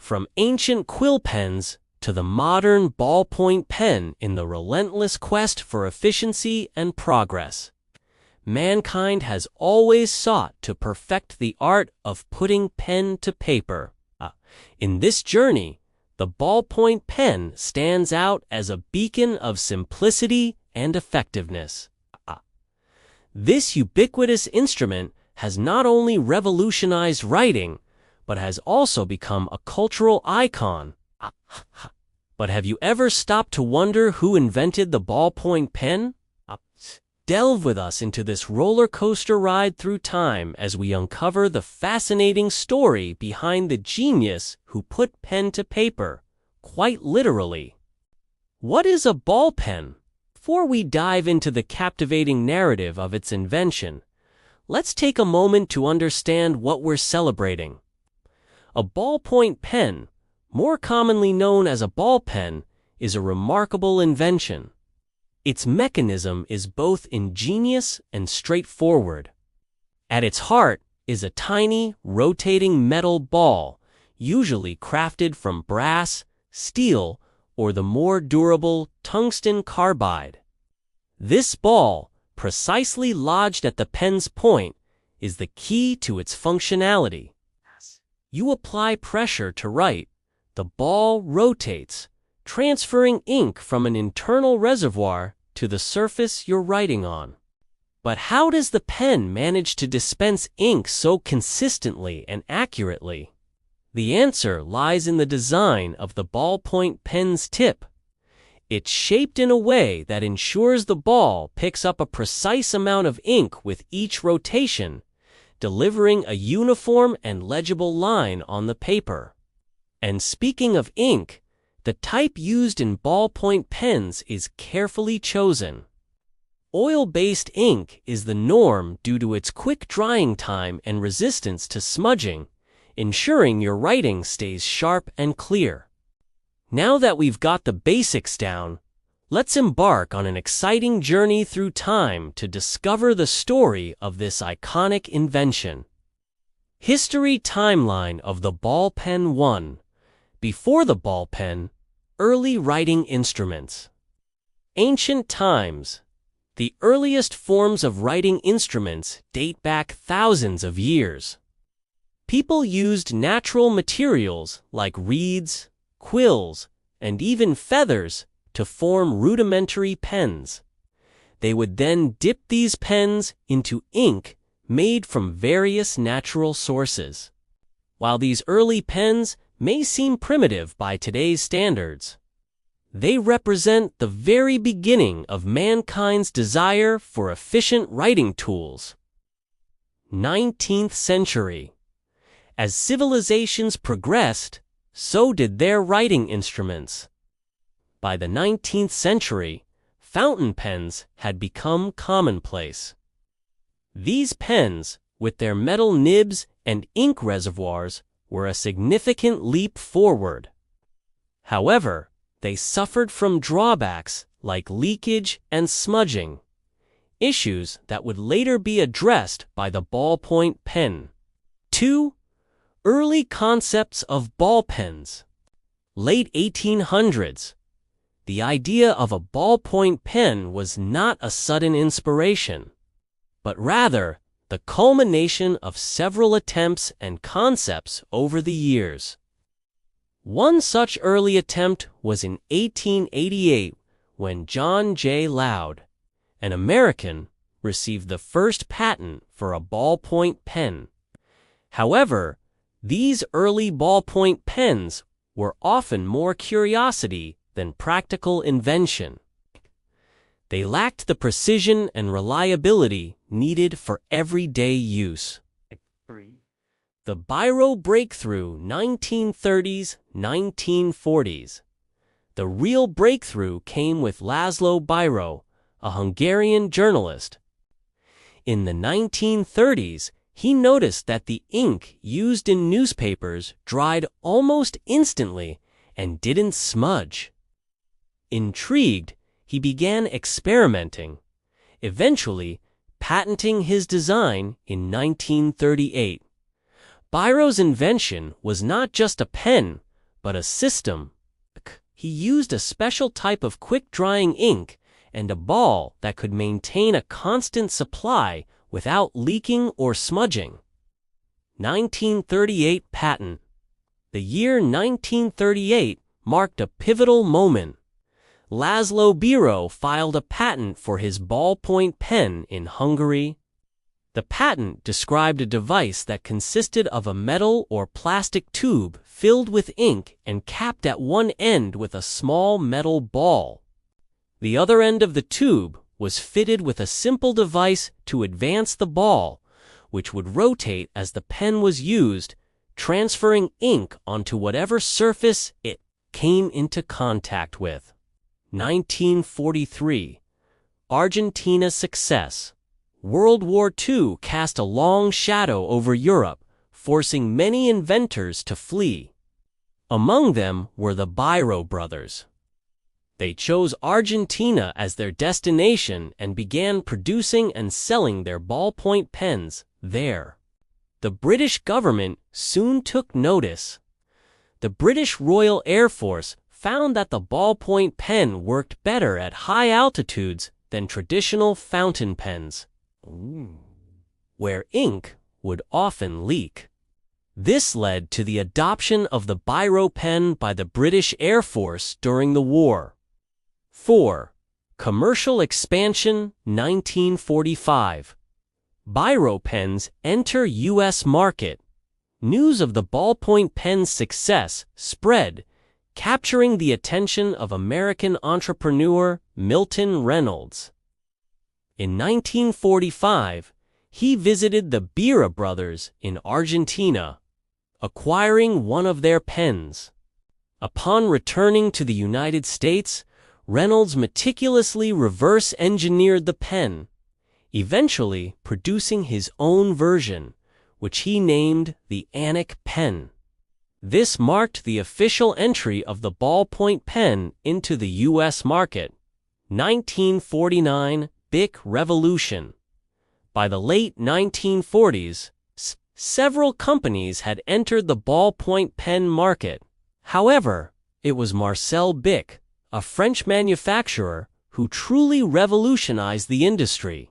From ancient quill pens to the modern ballpoint pen in the relentless quest for efficiency and progress, mankind has always sought to perfect the art of putting pen to paper. In this journey, the ballpoint pen stands out as a beacon of simplicity and effectiveness. This ubiquitous instrument has not only revolutionized writing, but has also become a cultural icon. But have you ever stopped to wonder who invented the ballpoint pen? Delve with us into this roller coaster ride through time as we uncover the fascinating story behind the genius who put pen to paper, quite literally. What is a ball pen? Before we dive into the captivating narrative of its invention, let's take a moment to understand what we're celebrating. A ballpoint pen, more commonly known as a ball pen, is a remarkable invention. Its mechanism is both ingenious and straightforward. At its heart is a tiny, rotating metal ball, usually crafted from brass, steel, or the more durable tungsten carbide. This ball, precisely lodged at the pen's point, is the key to its functionality. You apply pressure to write, the ball rotates, transferring ink from an internal reservoir to the surface you're writing on. But how does the pen manage to dispense ink so consistently and accurately? The answer lies in the design of the ballpoint pen's tip. It's shaped in a way that ensures the ball picks up a precise amount of ink with each rotation, delivering a uniform and legible line on the paper. And speaking of ink, the type used in ballpoint pens is carefully chosen. Oil-based ink is the norm due to its quick drying time and resistance to smudging, ensuring your writing stays sharp and clear. Now that we've got the basics down, let's embark on an exciting journey through time to discover the story of this iconic invention. History timeline of the ball pen 1. Before the ball pen, early writing instruments. Ancient times. The earliest forms of writing instruments date back thousands of years. People used natural materials like reeds, quills, and even feathers to form rudimentary pens. They would then dip these pens into ink made from various natural sources. While these early pens may seem primitive by today's standards, they represent the very beginning of mankind's desire for efficient writing tools. 19th century. As civilizations progressed, so did their writing instruments. By the 19th century, fountain pens had become commonplace. These pens, with their metal nibs and ink reservoirs, were a significant leap forward. However, they suffered from drawbacks like leakage and smudging, issues that would later be addressed by the ballpoint pen. 2. Early concepts of ball pens. Late 1800s. The idea of a ballpoint pen was not a sudden inspiration, but rather the culmination of several attempts and concepts over the years. One such early attempt was in 1888 when John J. Loud, an American, received the first patent for a ballpoint pen. However, these early ballpoint pens were often more curiosity than practical invention. They lacked the precision and reliability needed for everyday use. The Biro Breakthrough 1930s-1940s. The real breakthrough came with Laszlo Biro, a Hungarian journalist. In the 1930s, he noticed that the ink used in newspapers dried almost instantly and didn't smudge. Intrigued, he began experimenting, eventually patenting his design in 1938. Biro's invention was not just a pen, but a system. He used a special type of quick-drying ink and a ball that could maintain a constant supply without leaking or smudging. 1938 patent. The year 1938 marked a pivotal moment. Laszlo Biro filed a patent for his ballpoint pen in Hungary. The patent described a device that consisted of a metal or plastic tube filled with ink and capped at one end with a small metal ball. The other end of the tube was fitted with a simple device to advance the ball, which would rotate as the pen was used, transferring ink onto whatever surface it came into contact with. 1943. Argentina success. World War II cast a long shadow over Europe, forcing many inventors to flee. Among them were the Biro brothers. They chose Argentina as their destination and began producing and selling their ballpoint pens there. The British government soon took notice. The British Royal Air Force found that the ballpoint pen worked better at high altitudes than traditional fountain pens, where ink would often leak. This led to the adoption of the Biro pen by the British Air Force during the war. 4. Commercial expansion, 1945. Biro pens enter U.S. market. News of the ballpoint pen's success spread, capturing the attention of American entrepreneur Milton Reynolds. In 1945, he visited the Biro brothers in Argentina, acquiring one of their pens. Upon returning to the United States, Reynolds meticulously reverse-engineered the pen, eventually producing his own version, which he named the Anic pen. This marked the official entry of the ballpoint pen into the U.S. market. 1949 Bic Revolution. By the late 1940s, several companies had entered the ballpoint pen market. However, it was Marcel Bic, a French manufacturer, who truly revolutionized the industry.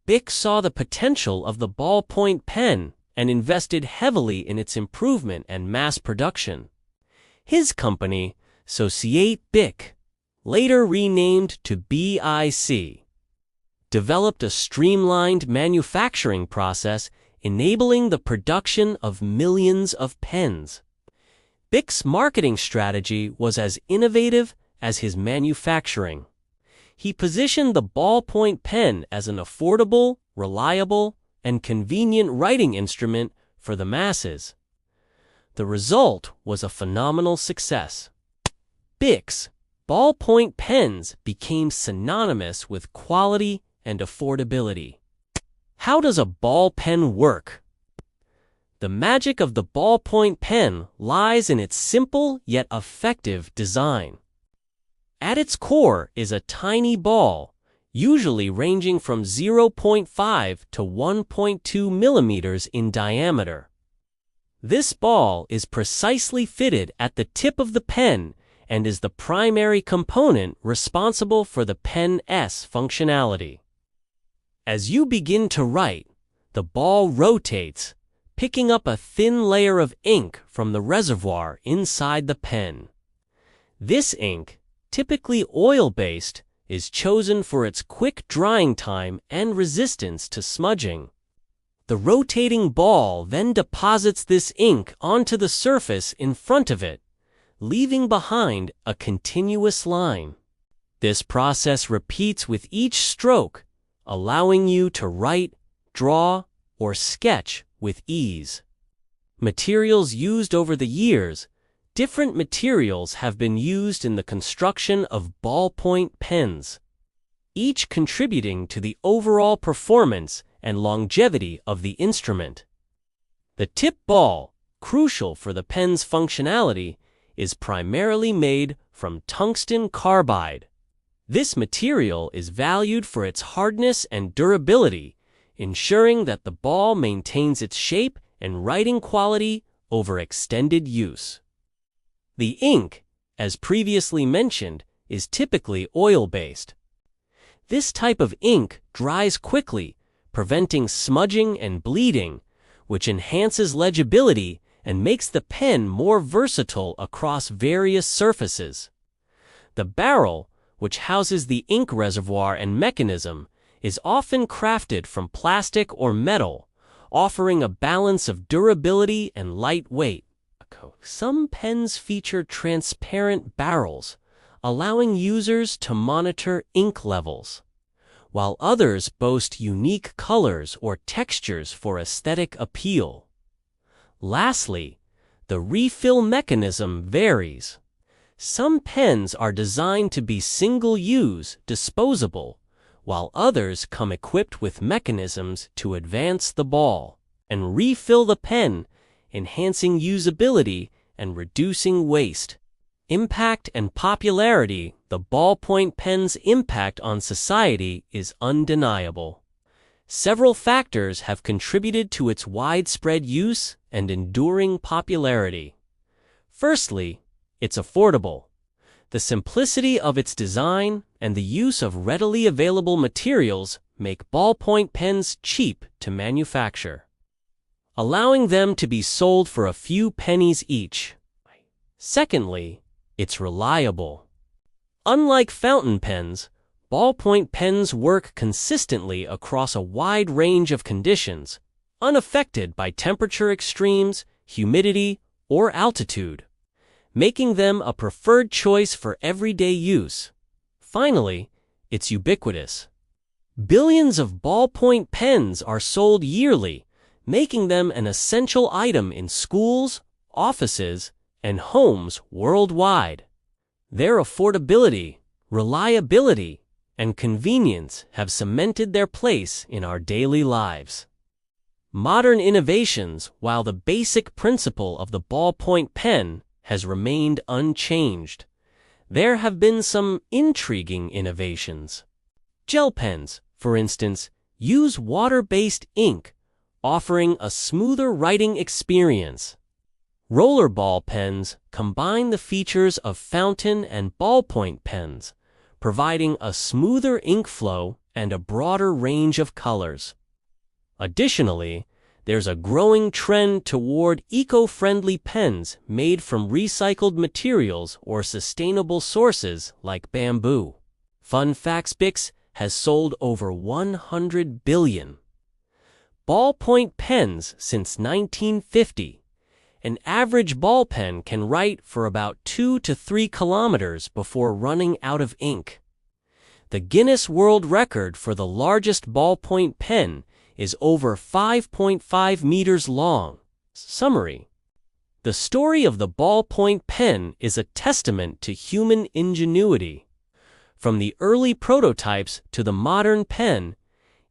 Bic saw the potential of the ballpoint pen and invested heavily in its improvement and mass production. His company, Société Bic, later renamed to BIC, developed a streamlined manufacturing process enabling the production of millions of pens. Bic's marketing strategy was as innovative as his manufacturing. He positioned the ballpoint pen as an affordable, reliable, and convenient writing instrument for the masses. The result was a phenomenal success. Bic's ballpoint pens became synonymous with quality and affordability. How does a ball pen work? The magic of the ballpoint pen lies in its simple yet effective design. At its core is a tiny ball, usually ranging from 0.5 to 1.2 millimeters in diameter. This ball is precisely fitted at the tip of the pen and is the primary component responsible for the pen's functionality. As you begin to write, the ball rotates, picking up a thin layer of ink from the reservoir inside the pen. This ink, typically oil-based, is chosen for its quick drying time and resistance to smudging. The rotating ball then deposits this ink onto the surface in front of it, leaving behind a continuous line. This process repeats with each stroke, allowing you to write, draw, or sketch with ease. Materials used over the years. Different materials have been used in the construction of ballpoint pens, each contributing to the overall performance and longevity of the instrument. The tip ball, crucial for the pen's functionality, is primarily made from tungsten carbide. This material is valued for its hardness and durability, ensuring that the ball maintains its shape and writing quality over extended use. The ink, as previously mentioned, is typically oil-based. This type of ink dries quickly, preventing smudging and bleeding, which enhances legibility and makes the pen more versatile across various surfaces. The barrel, which houses the ink reservoir and mechanism, is often crafted from plastic or metal, offering a balance of durability and lightweight. Some pens feature transparent barrels, allowing users to monitor ink levels, while others boast unique colors or textures for aesthetic appeal. Lastly, the refill mechanism varies. Some pens are designed to be single-use, disposable, while others come equipped with mechanisms to advance the ball and refill the pen, enhancing usability and reducing waste. Impact and popularity. The ballpoint pen's impact on society is undeniable. Several factors have contributed to its widespread use and enduring popularity. Firstly, it's affordable. The simplicity of its design and the use of readily available materials make ballpoint pens cheap to manufacture, allowing them to be sold for a few pennies each. Secondly, it's reliable. Unlike fountain pens, ballpoint pens work consistently across a wide range of conditions, unaffected by temperature extremes, humidity, or altitude, making them a preferred choice for everyday use. Finally, it's ubiquitous. Billions of ballpoint pens are sold yearly, making them an essential item in schools, offices, and homes worldwide. Their affordability, reliability, and convenience have cemented their place in our daily lives. Modern innovations, while the basic principle of the ballpoint pen has remained unchanged, there have been some intriguing innovations. Gel pens, for instance, use water-based ink, offering a smoother writing experience. Rollerball pens combine the features of fountain and ballpoint pens, providing a smoother ink flow and a broader range of colors. Additionally, there's a growing trend toward eco-friendly pens made from recycled materials or sustainable sources like bamboo. Fun facts: Bix has sold over 100 billion ballpoint pens since 1950. An average ball pen can write for about 2 to 3 kilometers before running out of ink. The Guinness World Record for the largest ballpoint pen is over 5.5 meters long. Summary: the story of the ballpoint pen is a testament to human ingenuity. From the early prototypes to the modern pen,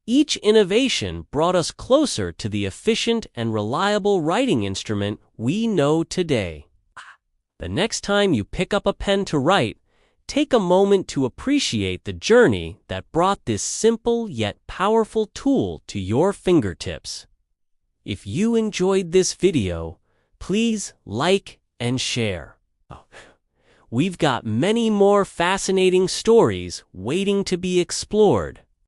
each innovation brought us closer to the efficient and reliable writing instrument we know today. The next time you pick up a pen to write, take a moment to appreciate the journey that brought this simple yet powerful tool to your fingertips. If you enjoyed this video, please like and share. We've got many more fascinating stories waiting to be explored.